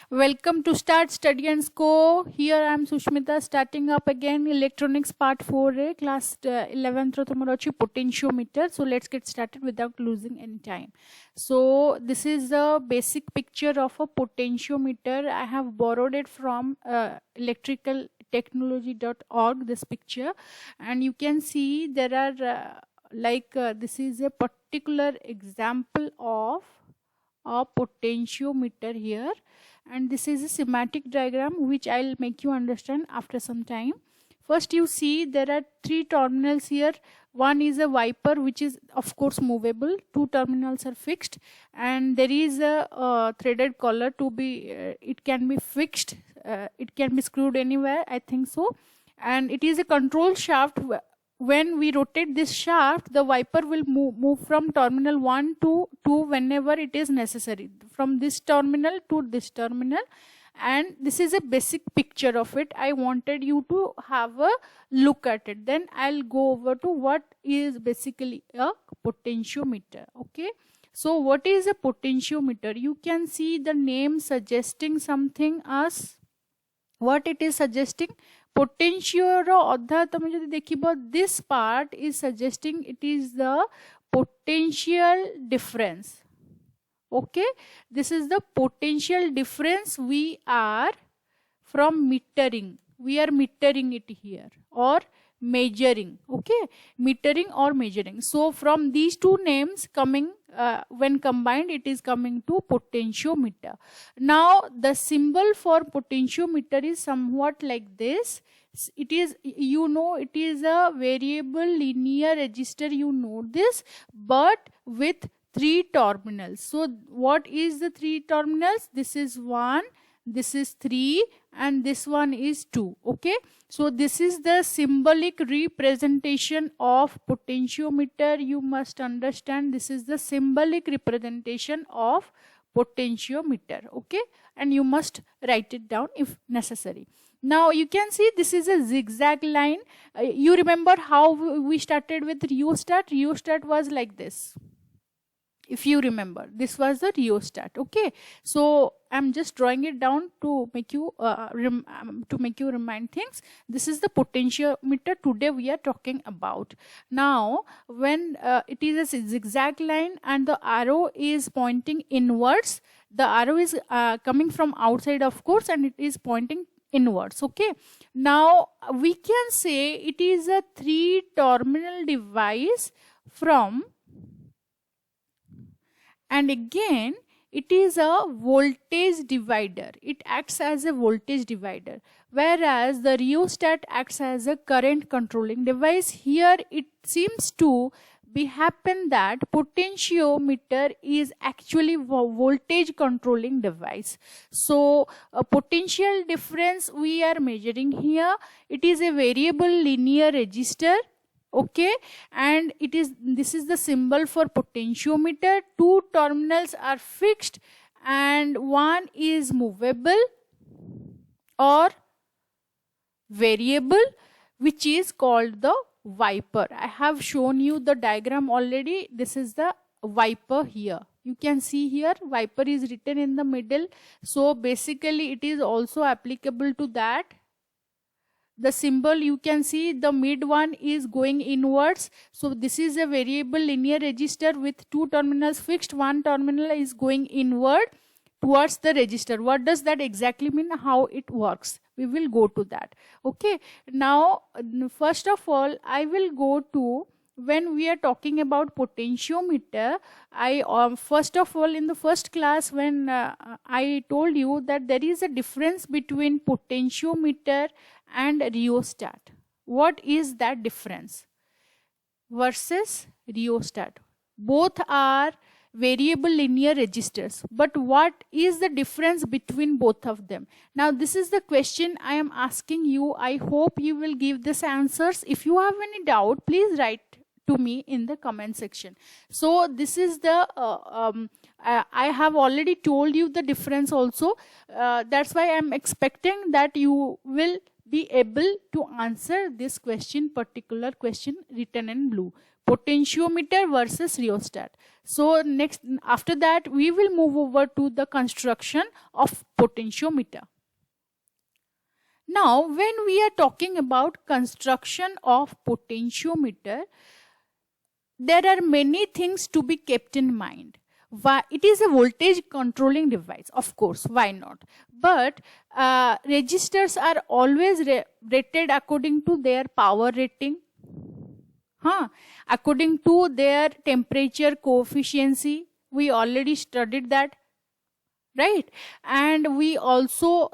Welcome to Start Study and Score. Here I am Sushmita starting up again electronics part 4 class 11th ro tomar achi potentiometer. So let's get started without losing any time. So this is the basic picture of a potentiometer. I have borrowed it from electricaltechnology.org, this picture, and you can see there are this is a particular example of a potentiometer here, and this is a schematic diagram which I'll make you understand after some time. First, you see there are three terminals here. One is a wiper, which is of course movable. Two terminals are fixed, and there is a threaded collar to be it can be fixed, it can be screwed anywhere, I think so. And it is a control shaft. When we rotate this shaft, the wiper will move from terminal 1 to 2 whenever it is necessary, from this terminal to this terminal. And this is a basic picture of it. I wanted you to have a look at it. Then I'll go over to what is basically a potentiometer. Okay. So what is a potentiometer? You can see the name suggesting something as what it is suggesting. Potential अधा तमे जदि देखिबो, this part is suggesting it is the potential difference. Okay, this is the potential difference we are from metering. We are metering it here or measuring. Okay, metering or measuring. So from these two names coming, when combined, it is coming to potentiometer. Now the symbol for potentiometer is somewhat like this. It is, you know, it is a variable linear resistor, you know this, but with three terminals. So what is the three terminals? This is 1, this is 3, and this one is 2. Okay, so this is the symbolic representation of potentiometer. You must understand, this is the symbolic representation of potentiometer. Okay, and you must write it down if necessary. Now you can see this is a zigzag line. You remember how we started with rheostat? Rheostat was like this. If you remember, this was the rheostat. Okay, so I'm just drawing it down to make you remind things. This is the potentiometer today we are talking about. Now when it is a zigzag line and the arrow is pointing inwards, the arrow is coming from outside, of course, and it is pointing inwards. Okay, now we can say it is a 3-terminal device from, and again it is a voltage divider. It acts as a voltage divider, whereas the rheostat acts as a current controlling device. Here it seems to be happen that potentiometer is actually a voltage controlling device. So a potential difference we are measuring here. It is a variable linear resistor. Okay, and it is, this is the symbol for potentiometer. Two terminals are fixed and one is movable or variable, which is called the wiper. I have shown you the diagram already. This is the wiper here. You can see here wiper is written in the middle. So basically it is also applicable to that. The symbol, you can see the mid one is going inwards. So this is a variable linear resistor with two terminals fixed. One terminal is going inward towards the resistor. What does that exactly mean? How it works? We will go to that. Okay. Now, first of all, I will go to, when we are talking about potentiometer, I first of all, in the first class when I told you that there is a difference between potentiometer and rheostat. What is that difference? Versus rheostat. Both are variable linear resistors, but what is the difference between both of them? Now this is the question I am asking you. I hope you will give this answers. If you have any doubt, please write to me in the comment section. So this is the I have already told you the difference also. That's why I am expecting that you will be able to answer this question, particular question written in blue. potentiometer versus rheostat. So next, after that, we will move over to the construction of potentiometer. Now, when we are talking about construction of potentiometer, there are many things to be kept in mind. Why? It is a voltage controlling device, of course, why not? But resistors are always rated according to their power rating, according to their temperature coefficient. We already studied that, right? And we also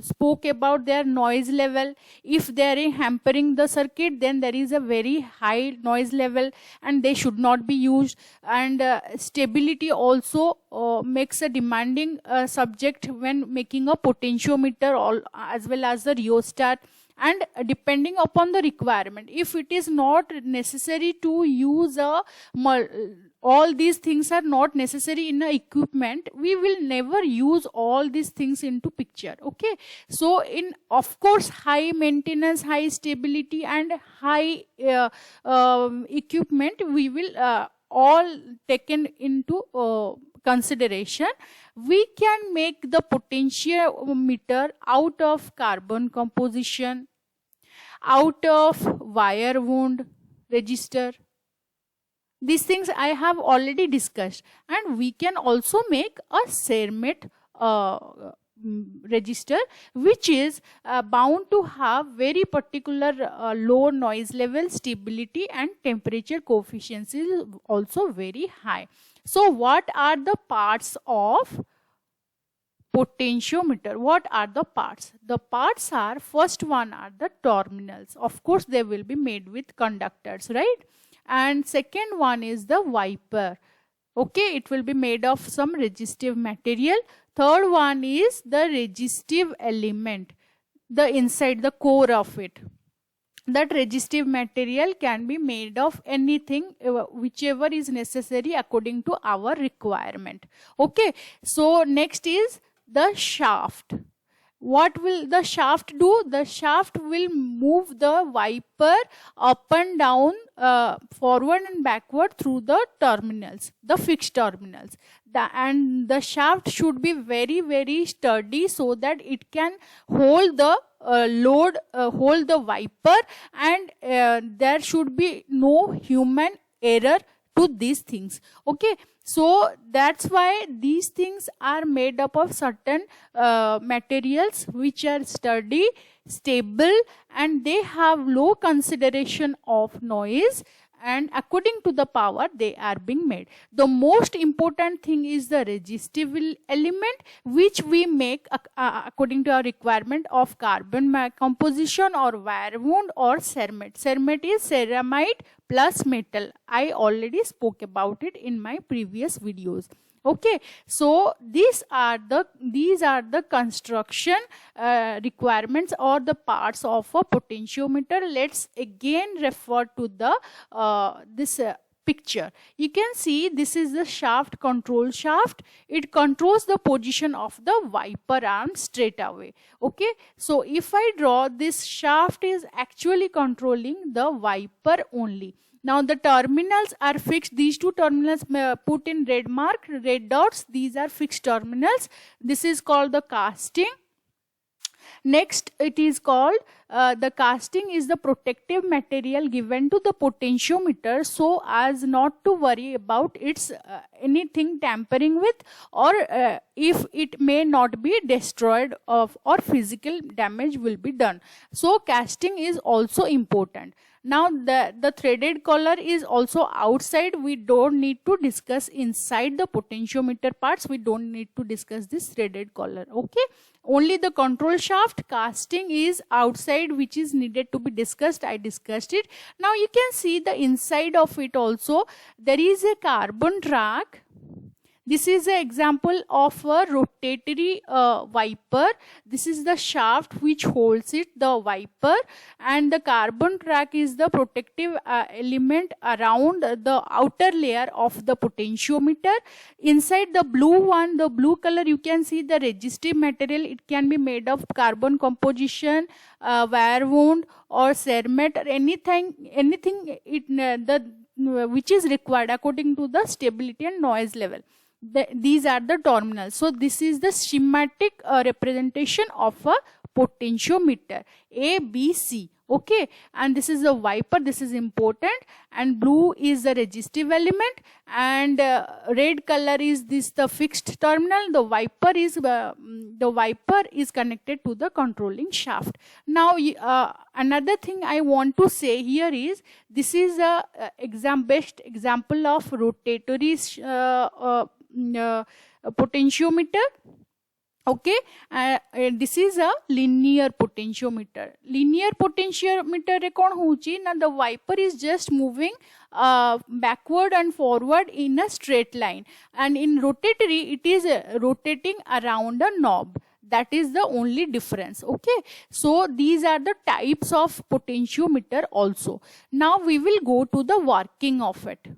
spoke about their noise level. If they are hampering the circuit, then there is a very high noise level and they should not be used. And stability also makes a demanding subject when making a potentiometer, as well as the rheostat. And depending upon the requirement, if it is not necessary to use all these things are not necessary in the equipment, we will never use all these things into picture. Okay, so in, of course, high maintenance, high stability and high equipment, we will all taken into consideration. We can make the potentiometer out of carbon composition, out of wire wound resistor. These things I have already discussed. And we can also make a CERMET resistor, which is bound to have very particular low noise level, stability and temperature coefficients is also very high. So what are the parts of potentiometer? What are the parts? The parts are, first one are the terminals. Of course, they will be made with conductors, right? And second one is the wiper. Okay, it will be made of some resistive material. Third one is the resistive element, the inside, the core of it. That resistive material can be made of anything, whichever is necessary according to our requirement. Okay, so next is the shaft. What will the shaft do? The shaft will move the wiper up and down, forward and backward through the terminals, the fixed terminals. And the shaft should be very, very sturdy so that it can hold the load, hold the wiper, and there should be no human error to these things. Okay, so that's why these things are made up of certain materials which are sturdy, stable, and they have low consideration of noise, and according to the power they are being made. The most important thing is the resistive element, which we make according to our requirement of carbon composition or wire wound or CERMET. CERMET is ceramide plus metal. I already spoke about it in my previous videos. Okay, so these are the construction requirements or the parts of a potentiometer. Let's again refer to the this picture. You can see this is the shaft, control shaft. It controls the position of the wiper arm straight away. Okay, so if I draw, this shaft is actually controlling the wiper only. Now the terminals are fixed. These two terminals put in red mark, red dots. These are fixed terminals. This is called the casting. Next, it is called the casting is the protective material given to the potentiometer so as not to worry about its anything tampering with, or if it may not be destroyed or physical damage will be done. So casting is also important. Now the threaded collar is also outside. We don't need to discuss inside the potentiometer parts. We don't need to discuss this threaded collar. Okay, only the control shaft casting is outside, which is needed to be discussed. I discussed it. Now you can see the inside of it also. There is a carbon track. This is an example of a rotatory wiper. This is the shaft which holds it, the wiper, and the carbon track is the protective element around the outer layer of the potentiometer. Inside the blue one, the blue color, you can see the resistive material. It can be made of carbon composition, wire wound, or cermet, or anything which is required according to the stability and noise level. These are the terminals. So this is the schematic representation of a potentiometer, A, B, C. Okay, and this is the wiper. This is important, and blue is the resistive element, and red color is the fixed terminal. The wiper is connected to the controlling shaft. Now another thing I want to say here is, this is a best example of rotatory potentiometer. Okay, this is a linear potentiometer. Linear potentiometer re kon hochi na, the wiper is just moving backward and forward in a straight line, and in rotatory it is rotating around a knob. That is the only difference. Okay, so these are the types of potentiometer also. Now we will go to the working of it.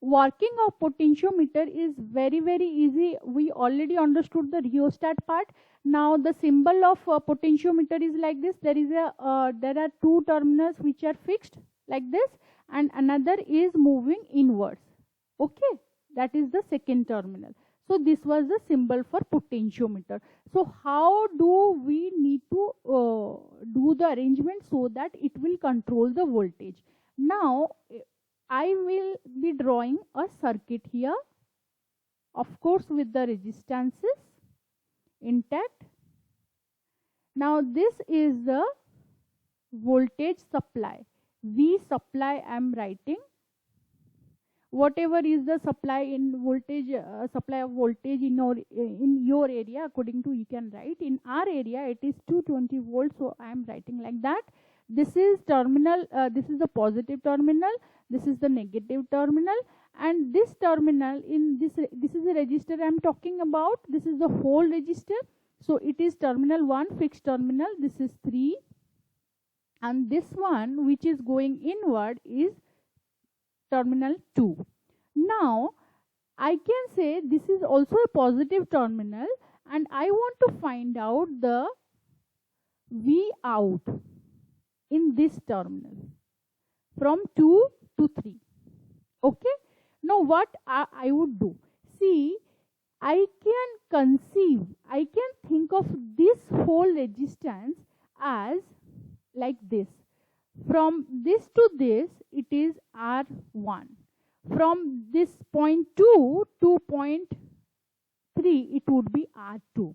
Working of potentiometer is very easy. We already understood the rheostat part. Now the symbol of potentiometer is like this. There are two terminals which are fixed like this, and another is moving inwards. Okay, that is the second terminal. So this was the symbol for potentiometer. So how do we need to do the arrangement so that it will control the voltage? Now I will be drawing a circuit here, of course with the resistances intact. Now this is the voltage supply, V supply I am writing. Whatever is the supply in voltage, supply of voltage in your area, according to you can write. In our area it is 220 volts, so I am writing like that. This is terminal, this is the positive terminal, this is the negative terminal, and this terminal in this is a resistor I am talking about. This is the whole resistor. So it is terminal 1 fixed terminal, this is 3, and this one which is going inward is terminal 2. Now I can say this is also a positive terminal, and I want to find out the V out in this terminal from 2 to 3. Okay, now what I would do, see, I can think of this whole resistance as like this. From this to this it is R1. From this point 2 to point 3 it would be R2.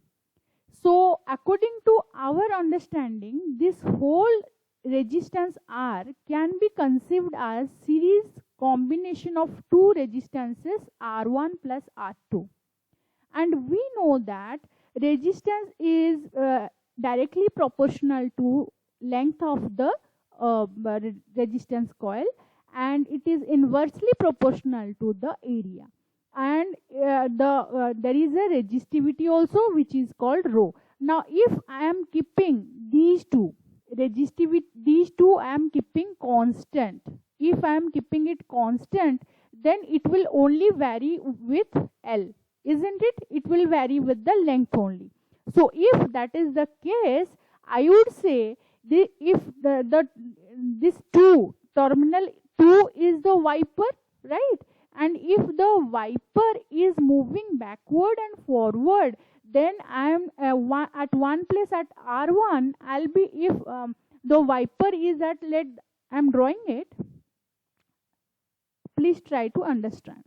So according to our understanding, this whole resistance R can be conceived as series combination of two resistances R1 plus R2. And we know that resistance is directly proportional to length of the resistance coil, and it is inversely proportional to the area, and there is a resistivity also which is called rho. Now if I am keeping these two resistivity, these two I am keeping constant. If I am keeping it constant, then it will only vary with L, isn't it? It will vary with the length only. So if that is the case, I would say if this terminal 2 is the wiper, right? And if the wiper is moving backward and forward, then I am at one place at R1, I'll be, if the wiper is at, I am drawing it. Please try to understand.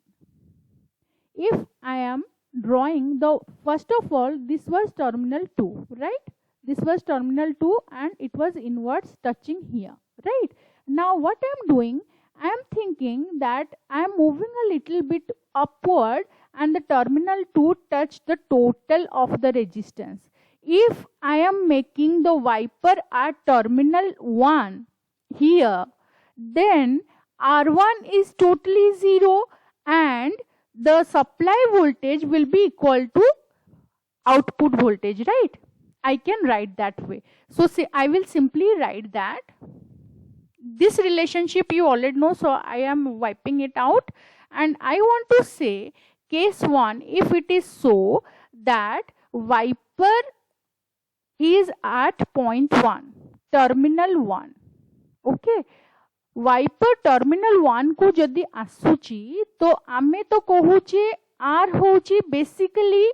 If I am drawing first of all, this was terminal 2, right? This was terminal 2 and it was inwards touching here, right? Now what I am doing, I am thinking that I am moving a little bit upward and the terminal 2 touch the total of the resistance. If I am making the wiper at terminal 1 here, then R1 is totally 0 and the supply voltage will be equal to output voltage, right? I can write that way. So say I will simply write that. This relationship you already know, so I am wiping it out, and I want to say case 1, if it is so that wiper is at point 1, terminal 1, okay, wiper terminal 1 को जदि आसुची तो आमे तो कहूचे R होची basically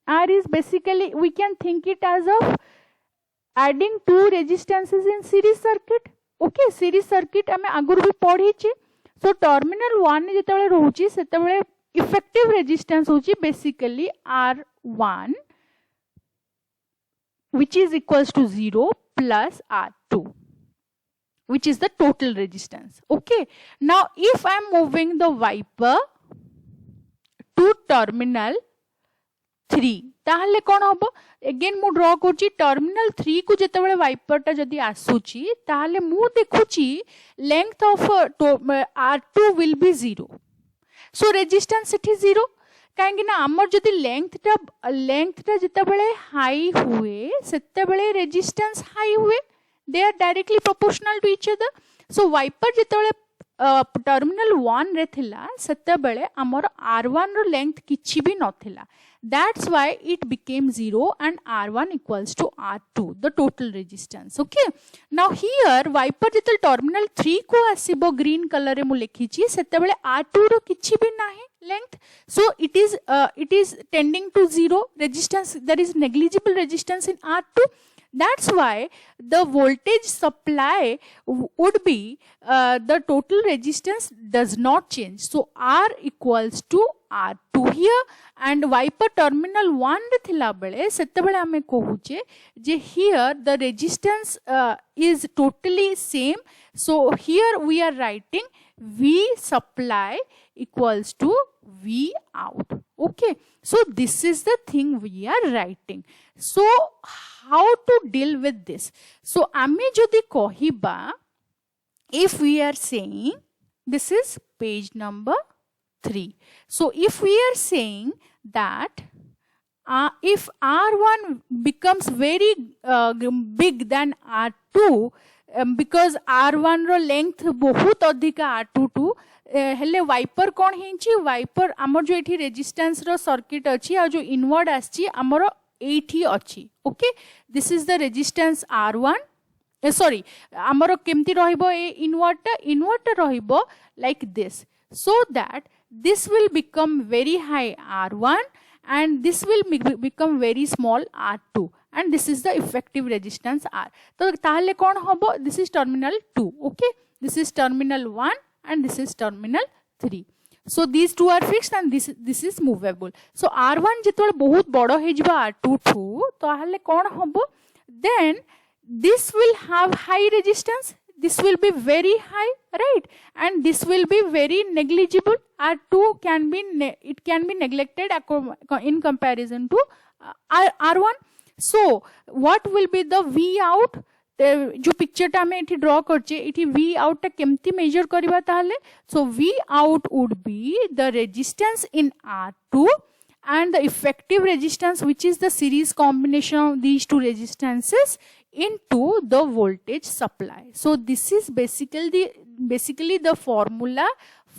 R is basically we can think it as of adding two resistances in series circuit. Okay, series circuit आमे आगुर भी पढ़ी चे. So terminal 1 जिते बड़े रोची सेते बड़े effective resistance होची basically R1 which is equals to 0 plus R2 which is the total resistance. Okay, now if I am moving the wiper to terminal 3 ताहले कौन होबो अगेन मु ड्रॉ करची टर्मिनल 3 को जते बळे वाइपर टा जदी आसुची ताहले मु देखुची length of R2 will be 0. So resistance it is 0 काहेकि ना हमर जदी लेंथ टा जते बळे हाई हुए सेते बळे रेजिस्टेंस हाई हुए. They are directly proportional to each other. So wiper जिते टर्मिनल 1 रे थिला सेते बेले हमर R1 रो लेंथ किछि भी नथिला. That's why it became 0 and R1 equals to R2, the total resistance. Okay. Now here wiper जिते टर्मिनल 3 को आसीबो ग्रीन कलर रे मु लिखिछि सेते बेले R2 रो किछि भी नाही length. So it is tending to 0 resistance. There is negligible resistance in R2. That's why the voltage supply would be the total resistance does not change. So R equals to R2 here, and wiper terminal 1 रे थिला बेले सेते बेले हमें कहूचे जे here the resistance is totally same. So here we are writing V supply equals to V out. Okay, so this is the thing we are writing. So how to deal with this? So ame jodi kohiba, if we are saying this is page number 3. So if we are saying that if R1 becomes very big than R2 because R1 row length बहुत अधिका R2 to हेले wiper कौन हेंची wiper आमर जो एठी resistance रो circuit अछि आ जो inward आछि आमर एठी अछि. Okay, this is the resistance R1 sorry आमर केमती रहिबो ए इनवर्ड रहिबो like this, so that this will become very high R1 and this will become very small R2 and this is the effective resistance R. तो ताहले कौन होबो, this is terminal 2. Okay, this is terminal 1 and this is terminal 3. So these two are fixed and this is movable. So R1 जेतोले बहुत बड़ो हे जिबा R2 ठू ताहले कौन होबो, then this will have high resistance, this will be very high, right, and this will be very negligible. R2 can be neglected in comparison to R1. So what will be the V out? जो picture टा में इठी draw करचे इठी V out टा केमती major करिबा ताहले. So V out would be the resistance in R2 and the effective resistance, which is the series combination of these two resistances into the voltage supply. So this is basically the formula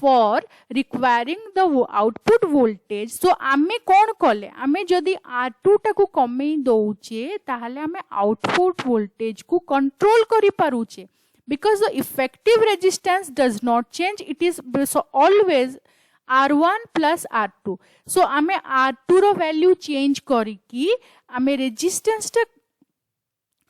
for requiring the output voltage. So आमे कौन कले, आमे जदि R2 टा को कमे दउचे ताहले आमे output voltage को control करि पारुचे, because the effective resistance does not change, it is so always R1 plus R2. So आमे R2 रो value change करी की आमे resistance टा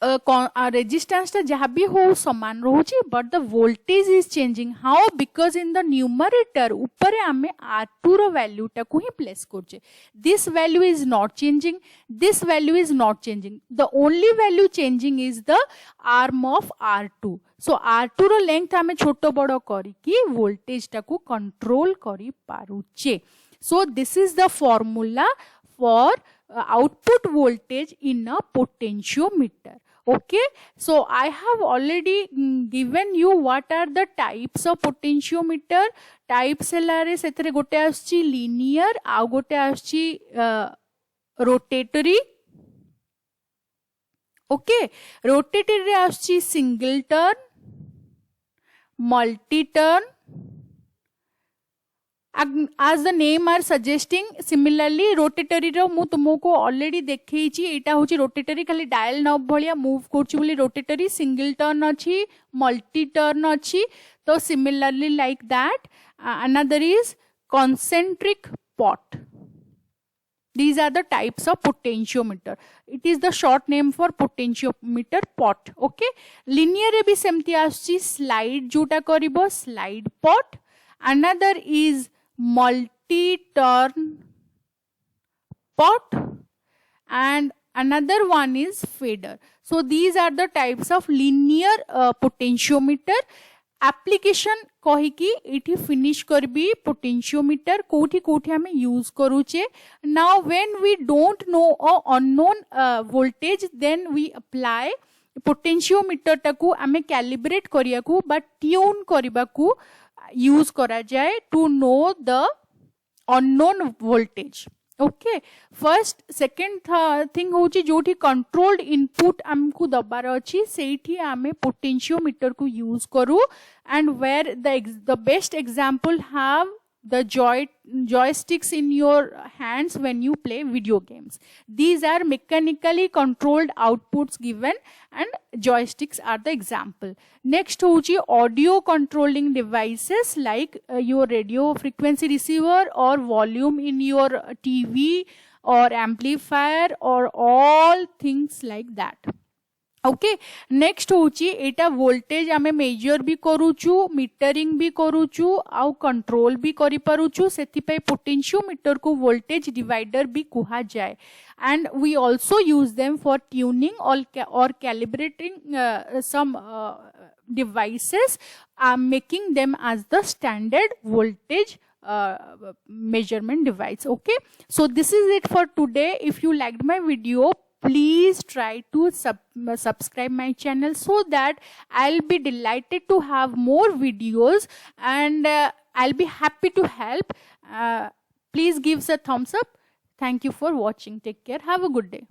resistance टा जहाँ भी हो समान रोचे, but the voltage is changing. How? Because in the numerator ऊपरे आमे R2 रो value टा को ही place करचे. This value is not changing, this value is not changing. The only value changing is the arm of R2. So R2 row length आमे छोटो बड़ो करी की voltage टा को control करी पारुचे. So this is the formula for output voltage in a potentiometer. Okay, so I have already given you what are the types of potentiometer. Types हेलारे सेतरे गोटे आछी linear आ गोटे आछी rotatory. Okay, rotatory रे आछी single turn, multi turn. As the name are suggesting, similarly rotatory रो मु तुमको already देखैछि एटा होछि rotatory खाली dial knob भलिया move करछु बोली rotatory. Single turn अछि, multi turn अछि. तो similarly like that, another is concentric pot. These are the types of potentiometer. It is the short name for potentiometer pot. Okay, linear रे भी सेमती आछि slide जोटा करिवो slide pot. Another is multi-turn pot and another one is fader. So these are the types of linear potentiometer. Application कही कि इठी finish करबी potentiometer कोठी कोठी हमें use करूचे. Now when we don't know or unknown voltage, then we apply potentiometer टाकू हमें calibrate करिया को but tune करिबा को use करा जाए to know the unknown voltage. Okay, first second thing होची जोठी controlled input हमको दबार अछि सेठी आमे potentiometer को use करू. And where the best example have the joysticks in your hands when you play video games. These are mechanically controlled outputs given and joysticks are the example. Next hoji audio controlling devices like your radio frequency receiver or volume in your TV or amplifier or all things like that. Okay, next होची एटा voltage आमे major भी करूचु, metering भी करूचु, आउ control भी करि पारुचु. सेति पे potentiometer को वोल्टेज डिवाइडर भी कुहा जाए. And we also use them for tuning or calibrating some devices, making them as the standard voltage measurement device. Okay, so this is it for today. If you liked my video, please try to subscribe my channel so that I'll be delighted to have more videos and I'll be happy to help. Please give us a thumbs up. Thank you for watching. Take care. Have a good day.